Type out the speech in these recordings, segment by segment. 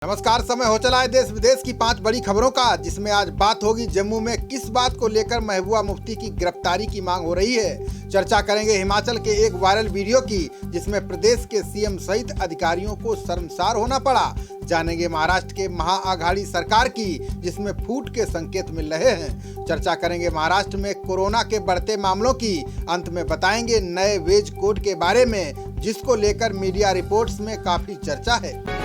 नमस्कार। समय हो चला है देश विदेश की 5 बड़ी खबरों का, जिसमें आज बात होगी जम्मू में किस बात को लेकर महबूबा मुफ्ती की गिरफ्तारी की मांग हो रही है। चर्चा करेंगे हिमाचल के एक वायरल वीडियो की, जिसमें प्रदेश के सीएम सहित अधिकारियों को शर्मसार होना पड़ा। जानेंगे महाराष्ट्र के महाअघाड़ी सरकार की, जिसमें फूट के संकेत मिल रहे हैं। चर्चा करेंगे महाराष्ट्र में कोरोना के बढ़ते मामलों की। अंत में बताएंगे नए वेज कोड के बारे में, जिसको लेकर मीडिया रिपोर्ट्स में काफी चर्चा है।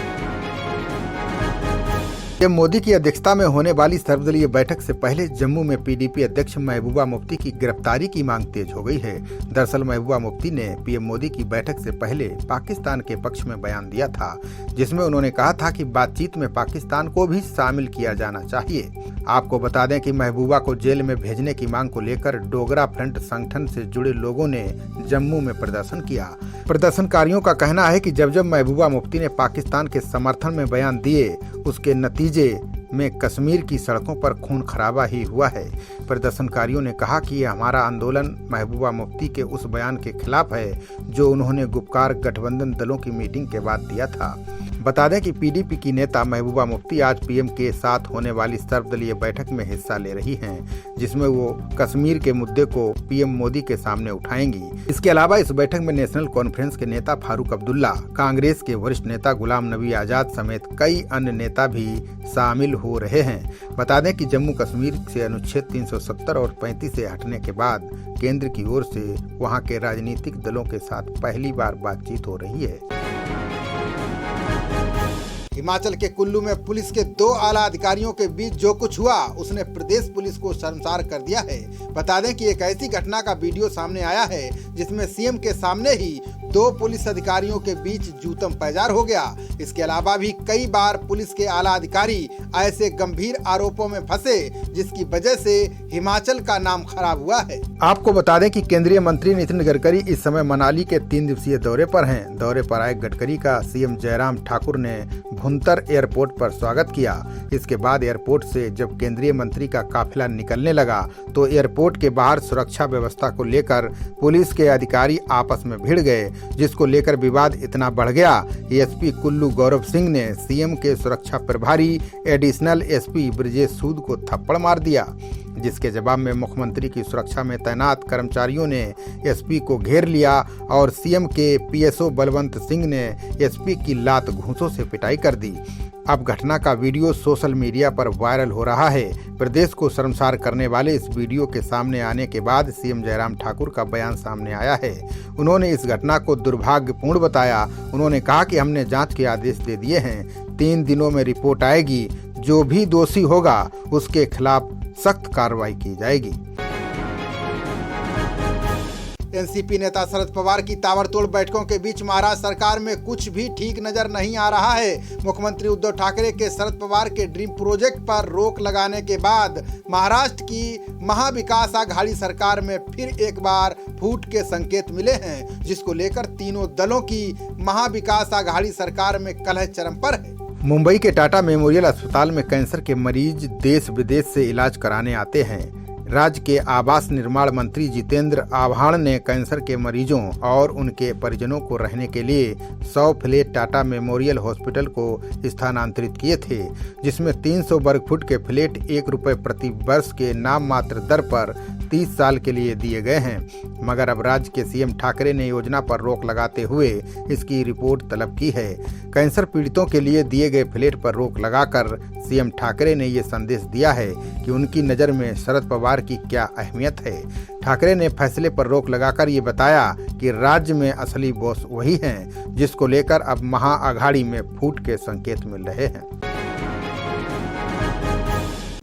पीएम मोदी की अध्यक्षता में होने वाली सर्वदलीय बैठक से पहले जम्मू में पीडीपी अध्यक्ष महबूबा मुफ्ती की गिरफ्तारी की मांग तेज हो गई है। दरअसल महबूबा मुफ्ती ने पीएम मोदी की बैठक से पहले पाकिस्तान के पक्ष में बयान दिया था, जिसमें उन्होंने कहा था कि बातचीत में पाकिस्तान को भी शामिल किया जाना चाहिए। आपको बता दें कि महबूबा को जेल में भेजने की मांग को लेकर डोगरा फ्रंट संगठन से जुड़े लोगों ने जम्मू में प्रदर्शन किया। प्रदर्शनकारियों का कहना है कि जब महबूबा मुफ्ती ने पाकिस्तान के समर्थन में बयान दिए, उसके नतीजे में कश्मीर की सड़कों पर खून खराबा ही हुआ है। प्रदर्शनकारियों ने कहा कि ये हमारा आंदोलन महबूबा मुफ्ती के उस बयान के खिलाफ है, जो उन्होंने गुपकार गठबंधन दलों की मीटिंग के बाद दिया था। बता दें कि पीडीपी की नेता महबूबा मुफ्ती आज पीएम के साथ होने वाली सर्वदलीय बैठक में हिस्सा ले रही हैं, जिसमें वो कश्मीर के मुद्दे को पीएम मोदी के सामने उठाएंगी। इसके अलावा इस बैठक में नेशनल कॉन्फ्रेंस के नेता फारूक अब्दुल्ला, कांग्रेस के वरिष्ठ नेता गुलाम नबी आजाद समेत कई अन्य नेता भी शामिल हो रहे हैं। बता दें कि जम्मू कश्मीर से अनुच्छेद 370 और 35 से हटने के बाद केंद्र की ओर से वहां के राजनीतिक दलों के साथ पहली बार बातचीत हो रही है। हिमाचल के कुल्लू में पुलिस के 2 आला अधिकारियों के बीच जो कुछ हुआ, उसने प्रदेश पुलिस को शर्मसार कर दिया है। बता दें कि एक ऐसी घटना का वीडियो सामने आया है, जिसमें सीएम के सामने ही 2 पुलिस अधिकारियों के बीच जूतम पैजार हो गया। इसके अलावा भी कई बार पुलिस के आला अधिकारी ऐसे गंभीर आरोपों में फंसे, जिसकी वजह से हिमाचल का नाम खराब हुआ है। आपको बता दें कि केंद्रीय मंत्री नितिन गडकरी इस समय मनाली के 3 दिवसीय दौरे पर हैं। दौरे पर आए गडकरी का सीएम जयराम ठाकुर ने भुंतर एयरपोर्ट पर स्वागत किया। इसके बाद एयरपोर्ट से जब केंद्रीय मंत्री का काफिला निकलने लगा, तो एयरपोर्ट के बाहर सुरक्षा व्यवस्था को लेकर पुलिस के अधिकारी आपस में भिड़ गए, जिसको लेकर विवाद इतना बढ़ गया। एसपी कुल्लू गौरव सिंह ने सीएम के सुरक्षा प्रभारी एडिशनल एसपी ब्रजेश सूद को थप्पड़ मार दिया, जिसके जवाब में मुख्यमंत्री की सुरक्षा में तैनात कर्मचारियों ने एसपी को घेर लिया और सीएम के पीएसओ बलवंत सिंह ने एसपी की लात घूंसों से पिटाई कर दी। अब घटना का वीडियो सोशल मीडिया पर वायरल हो रहा है। प्रदेश को शर्मसार करने वाले इस वीडियो के सामने आने के बाद सीएम जयराम ठाकुर का बयान सामने आया है। उन्होंने इस घटना को दुर्भाग्यपूर्ण बताया। उन्होंने कहा कि हमने जांच के आदेश दे दिए हैं, 3 दिनों में रिपोर्ट आएगी, जो भी दोषी होगा उसके खिलाफ सख्त कार्रवाई की जाएगी। एनसीपी नेता शरद पवार की ताबड़तोड़ बैठकों के बीच महाराष्ट्र सरकार में कुछ भी ठीक नजर नहीं आ रहा है। मुख्यमंत्री उद्धव ठाकरे के शरद पवार के ड्रीम प्रोजेक्ट पर रोक लगाने के बाद महाराष्ट्र की महाविकास अघाड़ी सरकार में फिर एक बार फूट के संकेत मिले हैं, जिसको लेकर तीनों दलों की महाविकास अघाड़ी सरकार में कलह चरम पर है। मुंबई के टाटा मेमोरियल अस्पताल में कैंसर के मरीज देश विदेश से इलाज कराने आते हैं। राज्य के आवास निर्माण मंत्री जितेंद्र आव्हाड ने कैंसर के मरीजों और उनके परिजनों को रहने के लिए 100 फ्लैट टाटा मेमोरियल हॉस्पिटल को स्थानांतरित किए थे, जिसमें 300 वर्ग फुट के फ्लैट ₹1 प्रति वर्ष के नाम मात्र दर पर 30 साल के लिए दिए गए हैं। मगर अब राज्य के सीएम ठाकरे ने योजना पर रोक लगाते हुए इसकी रिपोर्ट तलब की है। कैंसर पीड़ितों के लिए दिए गए फ्लैट पर रोक लगाकर सीएम ठाकरे ने ये संदेश दिया है कि उनकी नज़र में शरद पवार की क्या अहमियत है। ठाकरे ने फैसले पर रोक लगाकर ये बताया कि राज्य में असली बॉस वही हैं, जिसको लेकर अब महाअघाड़ी में फूट के संकेत मिल रहे हैं।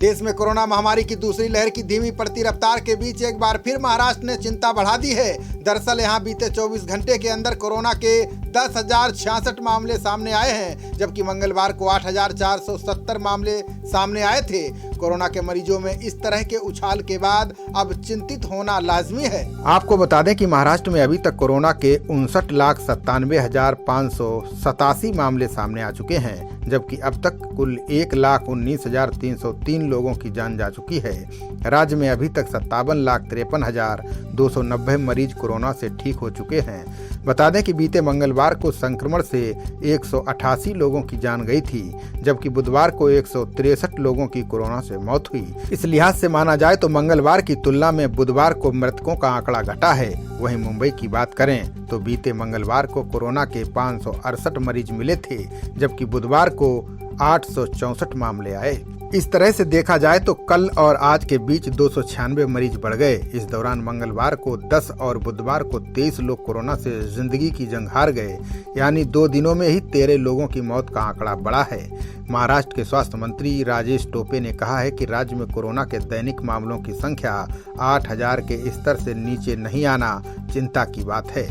देश में कोरोना महामारी की दूसरी लहर की धीमी पड़ती रफ्तार के बीच एक बार फिर महाराष्ट्र ने चिंता बढ़ा दी है। दरअसल यहां बीते 24 घंटे के अंदर कोरोना के 10,066 मामले सामने आए हैं, जबकि मंगलवार को 8,470 मामले सामने आए थे। कोरोना के मरीजों में इस तरह के उछाल के बाद अब चिंतित होना लाजमी है। आपको बता दें कि महाराष्ट्र में अभी तक कोरोना के 59,97,587 मामले सामने आ चुके हैं, जबकि अब तक कुल 1,19,303 लोगों की जान जा चुकी है। राज्य में अभी तक 57,53,290 मरीज कोरोना से ठीक हो चुके हैं। बता दें कि बीते मंगलवार को संक्रमण से 188 लोगों की जान गई थी, जबकि बुधवार को 163 लोगों की कोरोना से मौत हुई। इस लिहाज से माना जाए तो मंगलवार की तुलना में बुधवार को मृतकों का आंकड़ा घटा है। वहीं मुंबई की बात करें तो बीते मंगलवार को कोरोना के 568 मरीज मिले थे, जबकि बुधवार को 864 मामले आए। इस तरह से देखा जाए तो कल और आज के बीच 296 मरीज बढ़ गए। इस दौरान मंगलवार को 10 और बुधवार को 23 लोग कोरोना से जिंदगी की जंग हार गए, यानी 2 दिनों में ही 13 लोगों की मौत का आंकड़ा बढ़ा है। महाराष्ट्र के स्वास्थ्य मंत्री राजेश टोपे ने कहा है कि राज्य में कोरोना के दैनिक मामलों की संख्या 8000 के स्तर से नीचे नहीं आना चिंता की बात है।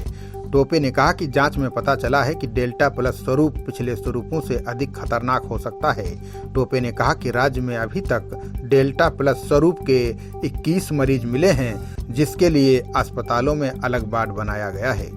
टोपे ने कहा कि जांच में पता चला है कि डेल्टा प्लस स्वरूप पिछले स्वरूपों से अधिक खतरनाक हो सकता है। टोपे ने कहा कि राज्य में अभी तक डेल्टा प्लस स्वरूप के 21 मरीज मिले हैं, जिसके लिए अस्पतालों में अलग वार्ड बनाया गया है।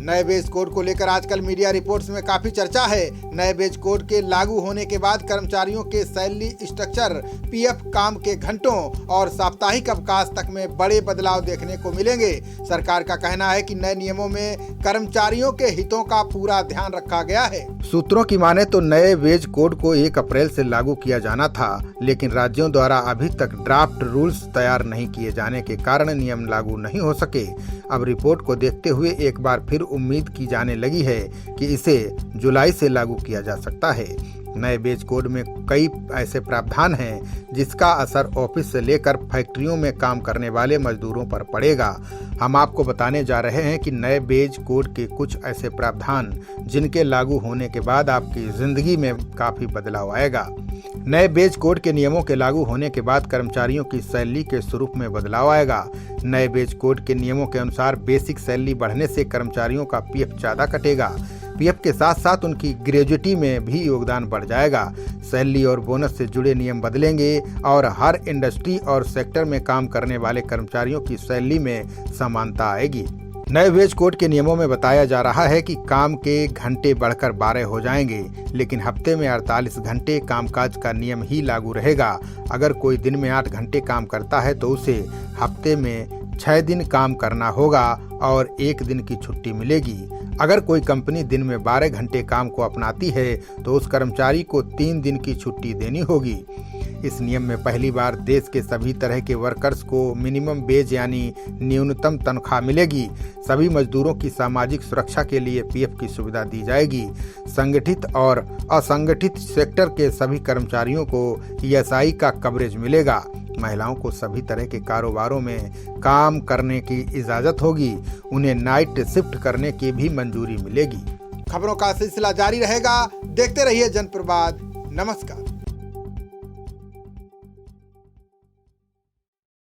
नए वेज कोड को लेकर आजकल मीडिया रिपोर्ट्स में काफी चर्चा है। नए वेज कोड के लागू होने के बाद कर्मचारियों के सैलरी स्ट्रक्चर, पीएफ, काम के घंटों और साप्ताहिक अवकाश तक में बड़े बदलाव देखने को मिलेंगे। सरकार का कहना है कि नए नियमों में कर्मचारियों के हितों का पूरा ध्यान रखा गया है। सूत्रों की माने तो नए वेज कोड को 1 अप्रैल से लागू किया जाना था, लेकिन राज्यों द्वारा अभी तक ड्राफ्ट रूल्स तैयार नहीं किए जाने के कारण नियम लागू नहीं हो सके। अब रिपोर्ट को देखते हुए एक बार फिर उम्मीद की जाने लगी है कि इसे जुलाई से लागू किया जा सकता है। नए वेज कोड में कई ऐसे प्रावधान हैं जिसका असर ऑफिस से लेकर फैक्ट्रियों में काम करने वाले मजदूरों पर पड़ेगा। हम आपको बताने जा रहे हैं कि नए वेज कोड के कुछ ऐसे प्रावधान जिनके लागू होने के बाद आपकी जिंदगी में काफी बदलाव आएगा। नए वेज कोड के नियमों के लागू होने के बाद कर्मचारियों की सैलरी के स्वरूप में बदलाव आएगा। नए वेज कोड के नियमों के अनुसार बेसिक सैलरी बढ़ने से कर्मचारियों का पीएफ ज्यादा कटेगा। पीएफ के साथ साथ उनकी ग्रेजुएटी में भी योगदान बढ़ जाएगा। सैलरी और बोनस से जुड़े नियम बदलेंगे और हर इंडस्ट्री और सेक्टर में काम करने वाले कर्मचारियों की सैलरी में समानता आएगी। नए वेज कोड के नियमों में बताया जा रहा है कि काम के घंटे बढ़कर 12 हो जाएंगे, लेकिन हफ्ते में 48 घंटे कामकाज का नियम ही लागू रहेगा। अगर कोई दिन में 8 घंटे काम करता है तो उसे हफ्ते में 6 दिन काम करना होगा और 1 दिन की छुट्टी मिलेगी। अगर कोई कंपनी दिन में 12 घंटे काम को अपनाती है तो उस कर्मचारी को 3 दिन की छुट्टी देनी होगी। इस नियम में पहली बार देश के सभी तरह के वर्कर्स को मिनिमम वेज यानी न्यूनतम तनख्वाह मिलेगी। सभी मजदूरों की सामाजिक सुरक्षा के लिए पीएफ की सुविधा दी जाएगी। संगठित और असंगठित सेक्टर के सभी कर्मचारियों को ईएसआई का कवरेज मिलेगा। महिलाओं को सभी तरह के कारोबारों में काम करने की इजाजत होगी। उन्हें नाइट शिफ्ट करने की भी मंजूरी मिलेगी। खबरों का सिलसिला जारी रहेगा। देखते रहिए जनप्रवाद। नमस्कार।